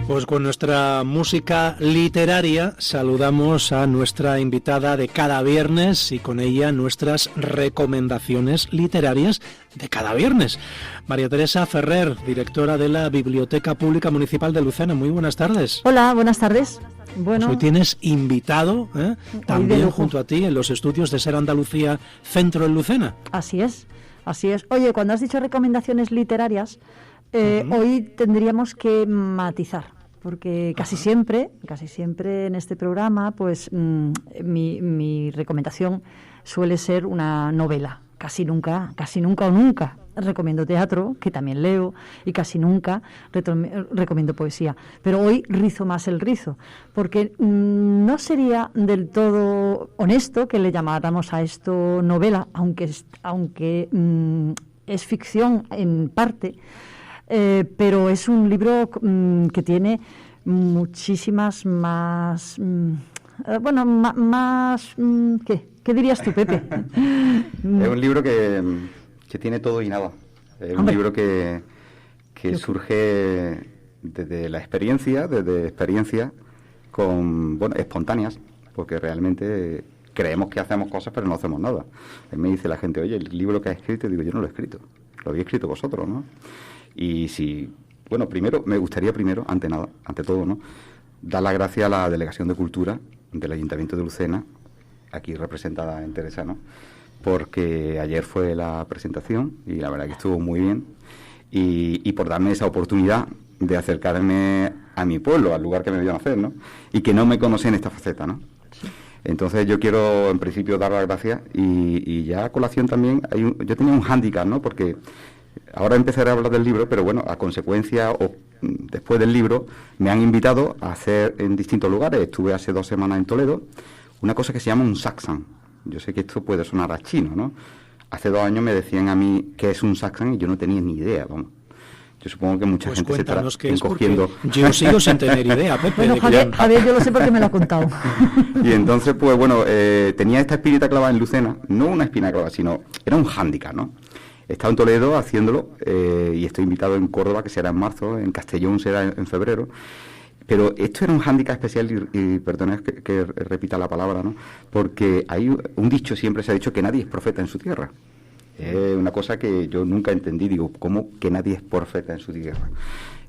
Pues con nuestra música literaria saludamos a nuestra invitada de cada viernes y con ella nuestras recomendaciones literarias de cada viernes. María Teresa Ferrer, directora de la Biblioteca Pública Municipal de Lucena. Muy buenas tardes. Hola, buenas tardes. Bueno, pues hoy tienes invitado también junto a ti en los estudios de Ser Andalucía Centro en Lucena. Así es, así es. Oye, cuando has dicho recomendaciones literarias, hoy tendríamos que matizar. Porque casi siempre en este programa, pues mi recomendación suele ser una novela. Casi nunca o nunca recomiendo teatro, que también leo, y casi nunca recomiendo poesía. Pero hoy rizo más el rizo, porque no sería del todo honesto que le llamáramos a esto novela, aunque es ficción en parte. Pero es un libro que tiene muchísimas más... ¿Qué dirías tú, Pepe? Es un libro que tiene todo y nada. Es un libro que surge desde la experiencia, espontáneas, porque realmente creemos que hacemos cosas pero no hacemos nada. Me dice la gente, oye, el libro que has escrito, digo, yo no lo he escrito, lo habéis escrito vosotros, ¿no? Y me gustaría ante todo, ¿no?, dar las gracias a la Delegación de Cultura del Ayuntamiento de Lucena, aquí representada en Teresa, ¿no?, porque ayer fue la presentación y la verdad que estuvo muy bien, y por darme esa oportunidad de acercarme a mi pueblo, al lugar que me vio nacer, ¿no?, y que no me conocía en esta faceta, ¿no? Entonces yo quiero en principio dar las gracias y ya a colación también yo tenía un hándicap, ¿no?, porque ahora empezaré a hablar del libro, pero bueno, a consecuencia o después del libro me han invitado a hacer en distintos lugares. Estuve hace 2 semanas en Toledo, una cosa que se llama un saxan. Yo sé que esto puede sonar a chino, ¿no? Hace 2 años me decían a mí qué es un saxan y yo no tenía ni idea, vamos. Yo supongo que mucha gente se estará encogiendo. Yo sigo sin tener idea, Pepe. Bueno, Javier, yo lo sé porque me lo ha contado. Y entonces, pues bueno, tenía esta espinita clavada en Lucena, no una espina clavada, sino era un hándicap, ¿no? He estado en Toledo haciéndolo y estoy invitado en Córdoba, que será en marzo, en Castellón será en febrero. Pero esto era un hándicap especial y perdonad que repita la palabra, ¿no?, porque hay un dicho, siempre se ha dicho que nadie es profeta en su tierra. Es una cosa que yo nunca entendí, digo, ¿cómo que nadie es profeta en su tierra?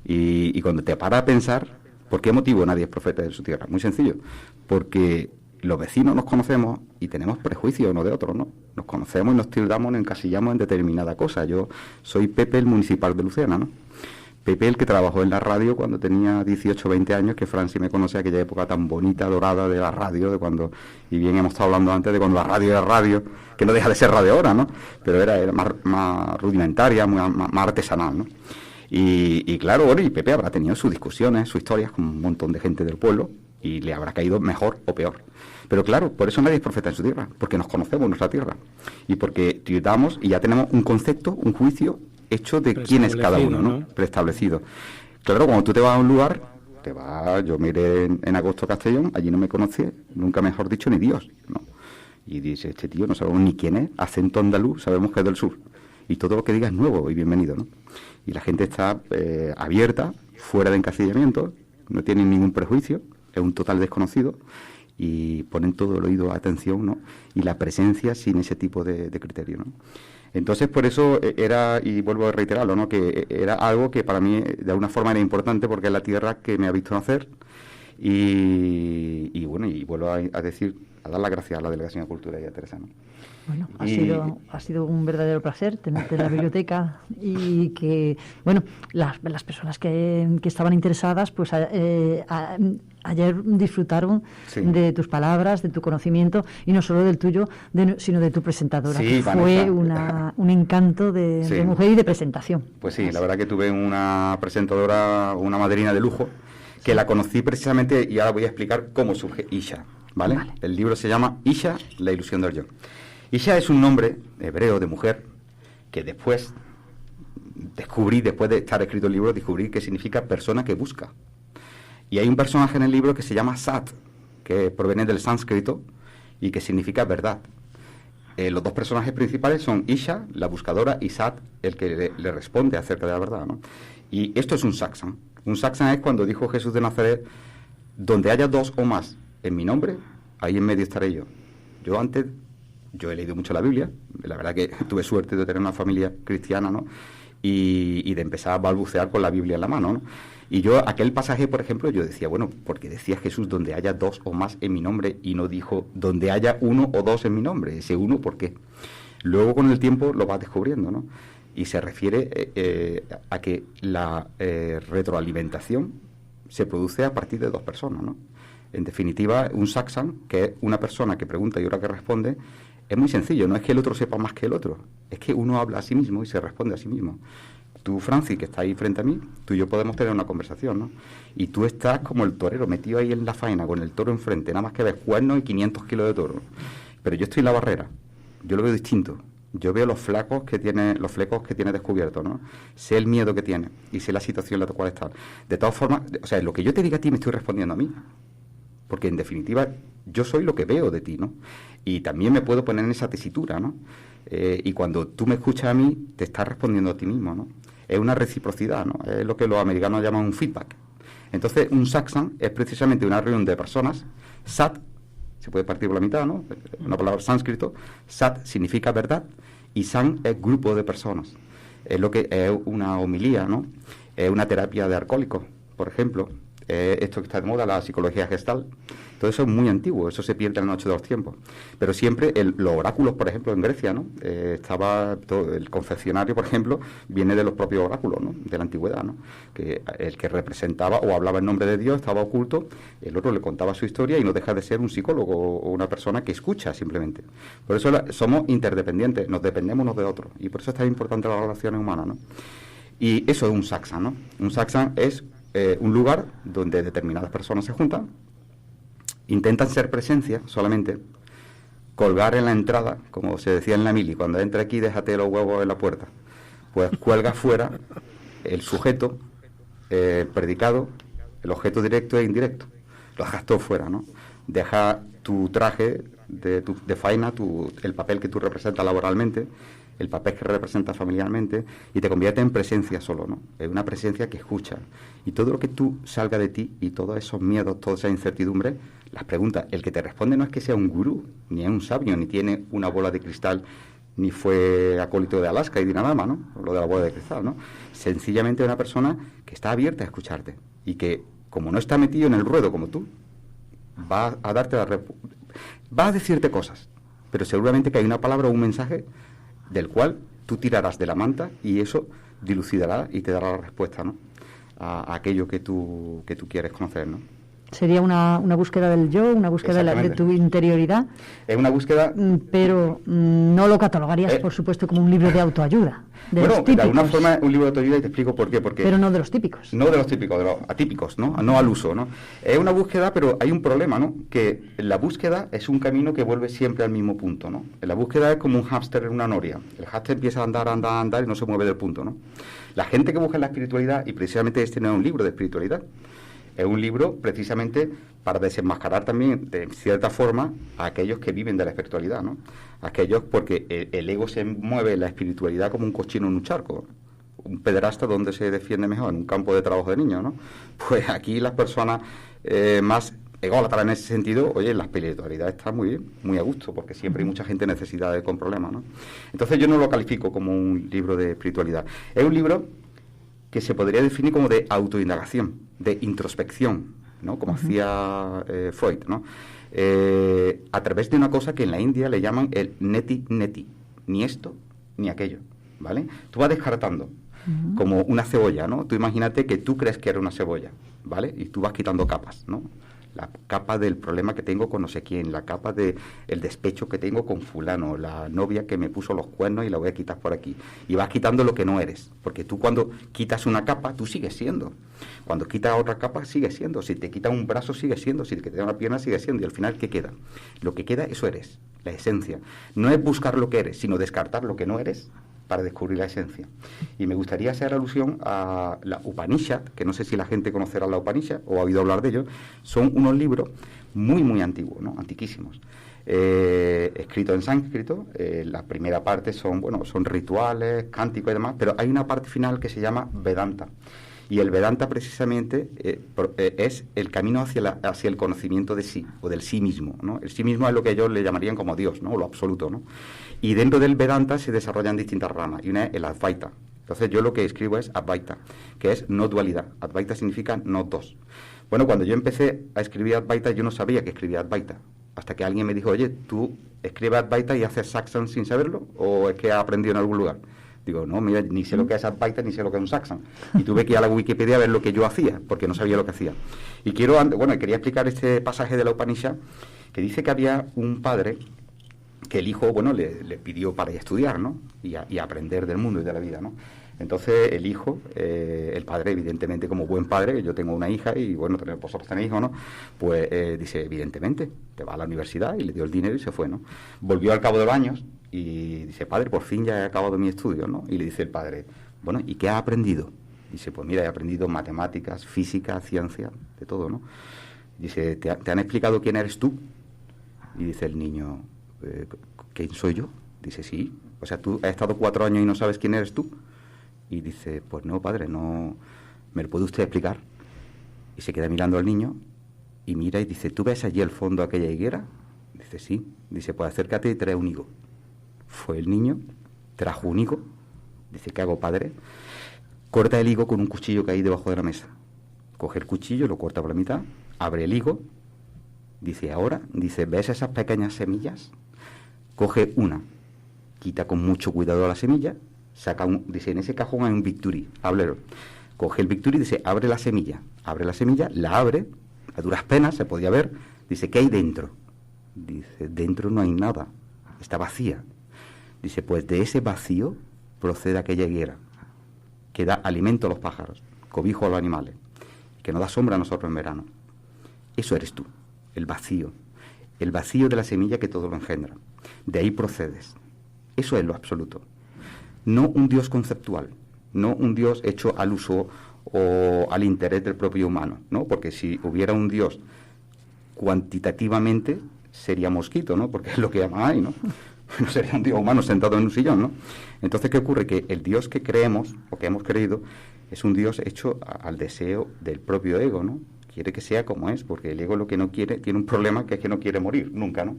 Y cuando te paras a pensar, ¿por qué motivo nadie es profeta en su tierra? Muy sencillo, porque los vecinos nos conocemos y tenemos prejuicios unos de otros, ¿no? Nos conocemos y nos tildamos, nos encasillamos en determinada cosa. Yo soy Pepe, el municipal de Lucena, ¿no? Pepe, el que trabajó en la radio cuando tenía 18 o 20 años, que Franci me conoce, aquella época tan bonita, dorada de la radio, de cuando, y bien hemos estado hablando antes de cuando la radio era radio, que no deja de ser radio ahora, ¿no? Pero era más rudimentaria, más artesanal, ¿no? Y claro, bueno, y Pepe habrá tenido sus discusiones, sus historias con un montón de gente del pueblo, y le habrá caído mejor o peor. Pero claro, por eso nadie es profeta en su tierra, porque nos conocemos en nuestra tierra, y porque tratamos y ya tenemos un concepto, un juicio hecho de quién es cada uno, ¿no? Preestablecido. Claro, cuando tú te vas a un lugar, yo me iré en agosto a Castellón, allí no me conocí, nunca mejor dicho, ni Dios, ¿no? Y dice, este tío no sabemos ni quién es, acento andaluz, sabemos que es del sur, y todo lo que diga es nuevo y bienvenido, ¿no? Y la gente está abierta, fuera de encasillamiento, no tienen ningún prejuicio, es un total desconocido, y ponen todo el oído a atención, ¿no?, y la presencia sin ese tipo de criterio, ¿no? Entonces, por eso era, y vuelvo a reiterarlo, ¿no?, que era algo que para mí de alguna forma era importante porque es la tierra que me ha visto nacer, y bueno, y vuelvo a dar las gracias a la Delegación de Cultura y a Teresa, ¿no? Bueno, ha sido un verdadero placer tenerte en la biblioteca y que, bueno, las personas que estaban interesadas, pues ayer disfrutaron de tus palabras, de tu conocimiento, y no solo del tuyo, sino de tu presentadora, sí, que fue un encanto de mujer y de presentación. Pues sí, la verdad que tuve una presentadora, una madrina de lujo, que la conocí precisamente, y ahora voy a explicar cómo surge Isha, ¿vale? El libro se llama Isha, la ilusión del yo. Isha es un nombre hebreo de mujer que después de estar escrito el libro, descubrí que significa persona que busca. Y hay un personaje en el libro que se llama Sat, que proviene del sánscrito y que significa verdad. los dos personajes principales son Isha, la buscadora, y Sat, el que le responde acerca de la verdad, ¿no? Y esto es un satsang. Un satsang es cuando dijo Jesús de Nazaret, donde haya dos o más en mi nombre, ahí en medio estaré yo. Yo he leído mucho la Biblia, la verdad que tuve suerte de tener una familia cristiana, ¿no? Y de empezar a balbucear con la Biblia en la mano, ¿no? Y yo, aquel pasaje, por ejemplo, yo decía, bueno, porque decía Jesús donde haya dos o más en mi nombre y no dijo donde haya uno o dos en mi nombre. Ese uno, ¿por qué? Luego, con el tiempo, lo vas descubriendo, ¿no? Y se refiere a que la retroalimentación se produce a partir de dos personas, ¿no? En definitiva, un satsang, que es una persona que pregunta y otra que responde, es muy sencillo, no es que el otro sepa más que el otro, es que uno habla a sí mismo y se responde a sí mismo. Tú, Francis, que está ahí frente a mí, tú y yo podemos tener una conversación, ¿no? Y tú estás como el torero, metido ahí en la faena, con el toro enfrente, nada más que ves cuernos y 500 kilos de toro. Pero yo estoy en la barrera, yo lo veo distinto. Yo veo los flecos que tiene descubiertos, ¿no? Sé el miedo que tiene y sé la situación en la cual está. De todas formas, o sea, lo que yo te diga a ti me estoy respondiendo a mí. Porque, en definitiva, yo soy lo que veo de ti, ¿no? Y también me puedo poner en esa tesitura, ¿no? Y cuando tú me escuchas a mí, te estás respondiendo a ti mismo, ¿no? Es una reciprocidad, ¿no? Es lo que los americanos llaman un feedback. Entonces, un satsang es precisamente una reunión de personas. Sat, se puede partir por la mitad, ¿no? Una palabra sánscrito. Sat significa verdad y sang es grupo de personas. Es lo que es una homilía, ¿no? Es una terapia de alcohólicos, por ejemplo. Esto que está de moda, la psicología gestal. Todo eso es muy antiguo, eso se pierde en la noche de los tiempos. Pero siempre los oráculos, por ejemplo, en Grecia, ¿no? Estaba todo, el confeccionario, por ejemplo, viene de los propios oráculos, ¿no? De la antigüedad, ¿no? Que el que representaba o hablaba en nombre de Dios estaba oculto, el otro le contaba su historia y no deja de ser un psicólogo o una persona que escucha simplemente. Por eso somos interdependientes, nos dependemos unos de otros y por eso es tan importante las relaciones humanas, ¿no? Y eso es un satsang, ¿no? Un satsang es un lugar donde determinadas personas se juntan, intentan ser presencia solamente, colgar en la entrada, como se decía en la mili, cuando entra aquí déjate los huevos en la puerta, pues cuelga fuera el sujeto, predicado, el objeto directo e indirecto, lo dejas todo fuera, ¿no? Deja tu traje de faena, el papel que tú representas laboralmente, el papel que representas familiarmente, y te convierte en presencia solo, ¿no? Es una presencia que escucha. Y todo lo que tú salga de ti, y todos esos miedos, toda esa incertidumbre, las preguntas, el que te responde no es que sea un gurú, ni es un sabio, ni tiene una bola de cristal, ni fue acólito de Alaska y Dinarama, ¿no? Lo de la bola de cristal, ¿no? Sencillamente una persona que está abierta a escucharte, y que, como no está metido en el ruedo como tú, va a darte va a decirte cosas, pero seguramente que hay una palabra o un mensaje del cual tú tirarás de la manta y eso dilucidará y te dará la respuesta, ¿no? A aquello que tú quieres conocer, ¿no? Sería una búsqueda del yo, una búsqueda de tu interioridad. Es una búsqueda... Pero no lo catalogarías, por supuesto, como un libro de autoayuda. Bueno, de alguna forma un libro de autoayuda, y te explico por qué. Pero no de los típicos. No de los típicos, de los atípicos, ¿no? No al uso, ¿no? Es una búsqueda, pero hay un problema, ¿no? Que la búsqueda es un camino que vuelve siempre al mismo punto, ¿no? La búsqueda es como un hámster en una noria. El hámster empieza a andar y no se mueve del punto, ¿no? La gente que busca la espiritualidad, y precisamente este no es un libro de espiritualidad, es un libro precisamente para desenmascarar también, de cierta forma, a aquellos que viven de la espiritualidad, ¿no? Aquellos, porque el ego se mueve en la espiritualidad como un cochino en un charco. Un pederasta, ¿dónde se defiende mejor? En un campo de trabajo de niños, ¿no? Pues aquí las personas más ególatras en ese sentido, oye, la espiritualidad está muy bien, muy a gusto, porque siempre hay mucha gente necesitada con problemas, ¿no? Entonces yo no lo califico como un libro de espiritualidad. Es un libro que se podría definir como de autoindagación, de introspección, ¿no? Como hacía Freud, ¿no? A través de una cosa que en la India le llaman el neti, ni esto ni aquello, ¿vale? Tú vas descartando como una cebolla, ¿no? Tú imagínate que tú crees que eres una cebolla, ¿vale? Y tú vas quitando capas, ¿no? La capa del problema que tengo con no sé quién, la capa del despecho que tengo con fulano, la novia que me puso los cuernos y la voy a quitar por aquí. Y vas quitando lo que no eres, porque tú cuando quitas una capa, tú sigues siendo. Cuando quitas otra capa, sigues siendo. Si te quitas un brazo, sigues siendo. Si te quitas una pierna, sigues siendo. Y al final, ¿qué queda? Lo que queda, eso eres, la esencia. No es buscar lo que eres, sino descartar lo que no eres para descubrir la esencia. Y me gustaría hacer alusión a la Upanishad, que no sé si la gente conocerá la Upanishad o ha oído hablar de ellos. Son unos libros muy, muy antiguos, ¿no? Antiquísimos. escrito en sánscrito. La primera parte son rituales, cánticos y demás, pero hay una parte final que se llama Vedanta. Y el Vedanta precisamente es el camino hacia el conocimiento de sí, o del sí mismo, ¿no? El sí mismo es lo que ellos le llamarían como Dios, ¿no? O lo absoluto, ¿no? Y dentro del Vedanta se desarrollan distintas ramas, y una es el Advaita. Entonces yo lo que escribo es Advaita, que es no dualidad. Advaita significa no dos. Bueno, cuando yo empecé a escribir Advaita, yo no sabía que escribía Advaita, hasta que alguien me dijo, oye, ¿tú escribes Advaita y haces satsang sin saberlo? ¿O es que has aprendido en algún lugar? Digo, no, mira, ni sé lo que es Advaita, ni sé lo que es un satsang. Y tuve que ir a la Wikipedia a ver lo que yo hacía, porque no sabía lo que hacía. Y quería explicar este pasaje de la Upanishad, que dice que había un padre que el hijo, le pidió para ir a estudiar, ¿no? Y a aprender del mundo y de la vida, ¿no? Entonces el hijo, el padre, evidentemente, como buen padre, que yo tengo una hija y vosotros tenéis hijos, ¿no? Pues dice, evidentemente, te va a la universidad, y le dio el dinero y se fue, ¿no? Volvió al cabo de los años y dice, padre, por fin ya he acabado mi estudio, ¿no? Y le dice el padre, bueno, ¿y qué has aprendido? Dice, pues mira, he aprendido matemáticas, física, ciencia, de todo, ¿no? Dice, ¿te han explicado quién eres tú? Y dice el niño, ¿quién soy yo? Dice, sí, o sea, tú has estado 4 años y no sabes quién eres tú. Y dice, pues no, padre, no, ¿me lo puede usted explicar? Y se queda mirando al niño y mira y dice, ¿tú ves allí el fondo de aquella higuera? Dice, sí. Dice, pues acércate y trae un higo. Fue el niño, trajo un higo. Dice, ¿qué hago, padre? Corta el higo con un cuchillo que hay debajo de la mesa. Coge el cuchillo, lo corta por la mitad, abre el higo. Dice, ahora, ¿ves esas pequeñas semillas? Coge una, quita con mucho cuidado la semilla, dice, en ese cajón hay un Victory, ábrelo. Coge el Victory y dice, abre la semilla, la abre, a duras penas se podía ver, dice, ¿qué hay dentro? Dice, dentro no hay nada, está vacía. Dice, pues de ese vacío procede aquella higuera, que da alimento a los pájaros, cobijo a los animales, que nos da sombra a nosotros en verano. Eso eres tú, el vacío de la semilla que todo lo engendra. De ahí procedes. Eso es lo absoluto. No un Dios conceptual, no un Dios hecho al uso o al interés del propio humano, ¿no? Porque si hubiera un Dios cuantitativamente sería mosquito, ¿no? Porque es lo que hay, ¿no? No sería un Dios humano sentado en un sillón, ¿no? Entonces, ¿qué ocurre? Que el Dios que creemos o que hemos creído es un Dios hecho al deseo del propio ego, ¿no? Quiere que sea como es, porque el ego lo que no quiere, tiene un problema que es que no quiere morir, nunca, ¿no?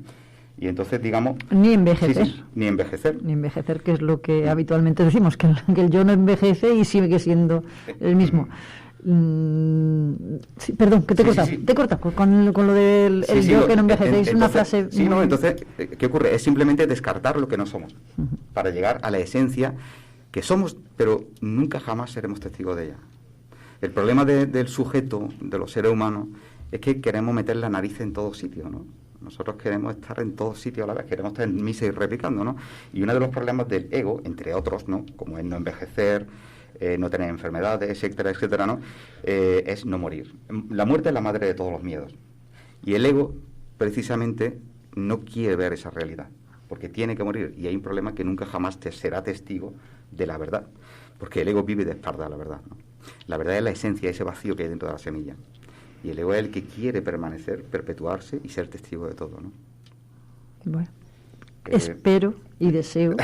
Y entonces, digamos... Ni envejecer. Sí, ni envejecer. Ni envejecer, que es lo que habitualmente decimos, que el yo no envejece y sigue siendo el mismo. Sí, perdón, que te he cortado. Te he cortado con lo del yo que no envejece. Es una frase... Sí, no, entonces, ¿qué ocurre? Es simplemente descartar lo que no somos, para llegar a la esencia que somos, pero nunca jamás seremos testigos de ella. El problema del sujeto, de los seres humanos, es que queremos meter la nariz en todos sitios, ¿no? Nosotros queremos estar en todos sitios a la vez, queremos estar en misa y replicando, ¿no? Y uno de los problemas del ego, entre otros, ¿no? Como es no envejecer, no tener enfermedades, etcétera, etcétera, ¿no? Es no morir. La muerte es la madre de todos los miedos. Y el ego, precisamente, no quiere ver esa realidad, porque tiene que morir. Y hay un problema que nunca jamás será testigo de la verdad, porque el ego vive de espalda a la verdad, ¿no? La verdad es la esencia, ese vacío que hay dentro de la semilla. Y el ego es el que quiere permanecer, perpetuarse y ser testigo de todo, ¿no? Bueno, espero y deseo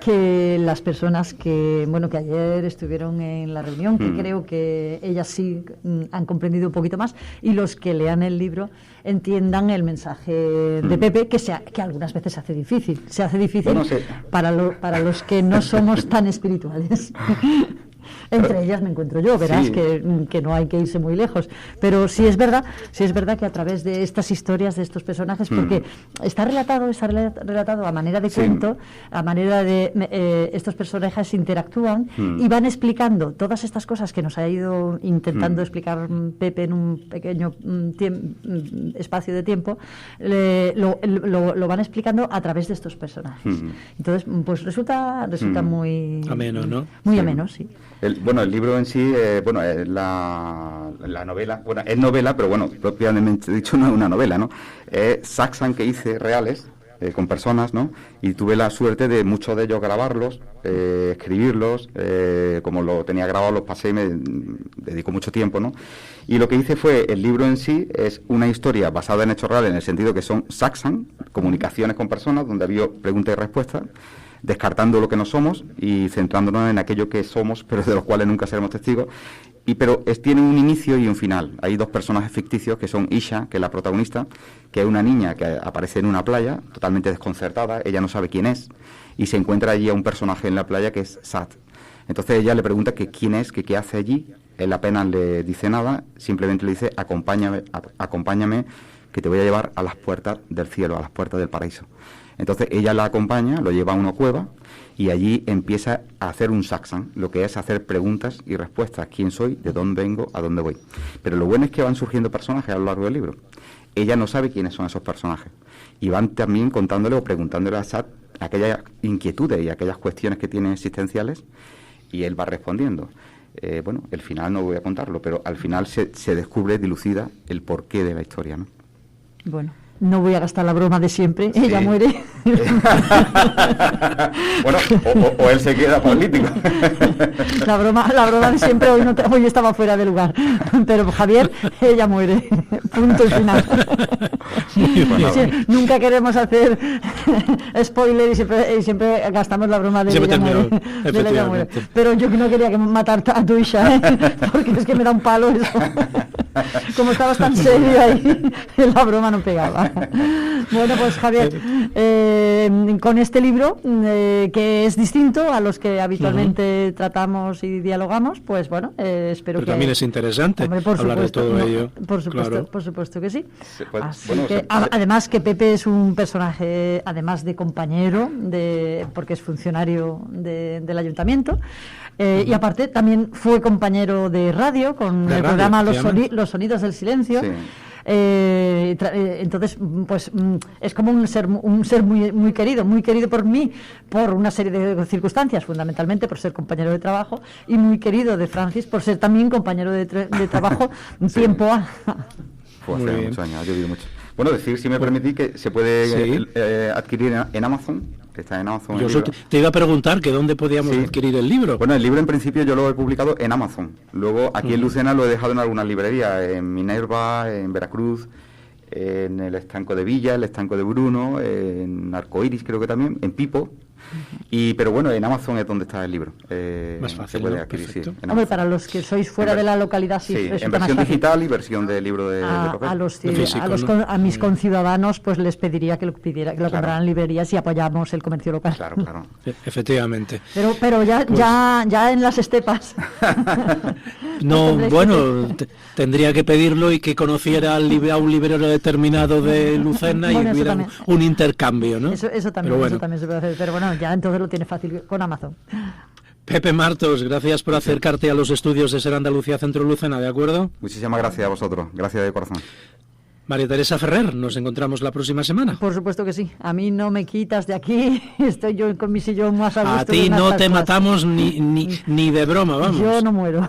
que las personas que ayer estuvieron en la reunión, que creo que ellas sí han comprendido un poquito más, y los que lean el libro entiendan el mensaje de Pepe, que algunas veces se hace difícil. Se hace difícil para los que no somos tan espirituales. Entre ellas me encuentro yo, verás, sí, que no hay que irse muy lejos. Pero sí es verdad que a través de estas historias, de estos personajes, porque está relatado a manera de cuento, a manera de... estos personajes interactúan y van explicando todas estas cosas que nos ha ido intentando explicar Pepe en un pequeño espacio de tiempo, lo van explicando a través de estos personajes. Entonces, pues resulta muy... ameno, ¿no? Muy ameno, sí. El libro en sí, es la novela, es novela, pero propiamente dicho no es una novela, ¿no? Es satsang que hice reales, con personas, ¿no? Y tuve la suerte de muchos de ellos grabarlos, escribirlos, como lo tenía grabado los pasé y me dedico mucho tiempo, ¿no? Y lo que hice fue, el libro en sí es una historia basada en hechos reales, en el sentido que son satsang, comunicaciones con personas, donde había preguntas y respuestas, descartando lo que no somos y centrándonos en aquello que somos, pero de los cuales nunca seremos testigos. Pero tiene un inicio y un final. Hay dos personajes ficticios que son Isha, que es la protagonista, que es una niña que aparece en una playa, totalmente desconcertada, ella no sabe quién es, y se encuentra allí a un personaje en la playa que es Sat. Entonces ella le pregunta que quién es, que qué hace allí. Él apenas le dice nada, simplemente le dice, acompáñame, que te voy a llevar a las puertas del cielo, a las puertas del paraíso. Entonces ella la acompaña, lo lleva a una cueva y allí empieza a hacer un satsang, lo que es hacer preguntas y respuestas. ¿Quién soy? ¿De dónde vengo? ¿A dónde voy? Pero lo bueno es que van surgiendo personajes a lo largo del libro. Ella no sabe quiénes son esos personajes y van también contándole o preguntándole a Sat aquellas inquietudes y aquellas cuestiones que tiene existenciales y él va respondiendo. Bueno, el final no voy a contarlo, pero al final se descubre, dilucida, el porqué de la historia, ¿no? Bueno, no voy a gastar la broma de siempre, sí. Ella muere. Bueno, o él se queda político. La broma de siempre hoy estaba fuera de lugar. Pero Javier, ella muere. Punto y final. Bueno, sí, nunca queremos hacer spoiler y siempre gastamos la broma de ella muere. Pero yo no quería matar a tu hija, porque es que me da un palo eso. Como estabas tan serio ahí, la broma no pegaba. Bueno, pues Javier, con este libro, que es distinto a los que habitualmente tratamos y dialogamos, pues bueno, espero que... también es interesante hablar de todo ello. Por supuesto que sí. Así que, además que Pepe es un personaje, además de compañero, porque es funcionario del ayuntamiento, y aparte también fue compañero de radio con el programa Los Sonidos del Silencio. Sí. Entonces, pues es como un ser muy querido por mí, por una serie de circunstancias, fundamentalmente por ser compañero de trabajo, y muy querido de Francis por ser también compañero de trabajo tiempo a... Fue hace muchos años, ha llovido mucho. Bueno, decir, si me permitís, que se puede adquirir en Amazon. Está en Amazon. Yo te iba a preguntar que dónde podíamos adquirir el libro. Bueno, el libro en principio yo lo he publicado en Amazon. Luego aquí en Lucena lo he dejado en algunas librerías, en Minerva, en Veracruz, en el Estanco de Villa, el Estanco de Bruno, en Arcoiris creo que también, en Pipo. Pero bueno, en Amazon es donde está el libro. Más fácil, se puede adquirir, sí, hombre, para los que sois fuera de la localidad, sí, en versión digital y versión de libro de papel. A mis conciudadanos, pues les pediría que lo compraran en librerías y apoyamos el comercio local. Claro. Efectivamente. Pero ya en las estepas. No, bueno, tendría que pedirlo y que conociera a un librero determinado de Lucena y hubiera un intercambio, ¿no? Eso también se puede hacer, pero bueno, ya entonces lo tiene fácil con Amazon. Pepe Martos, gracias por acercarte a los estudios de Ser Andalucía Centro Lucena, ¿de acuerdo? Muchísimas gracias a vosotros, gracias de corazón. María Teresa Ferrer, nos encontramos la próxima semana. Por supuesto que sí, a mí no me quitas de aquí, estoy yo con mi sillón más a gusto. A ti no te matamos ni de broma, vamos. Yo no muero.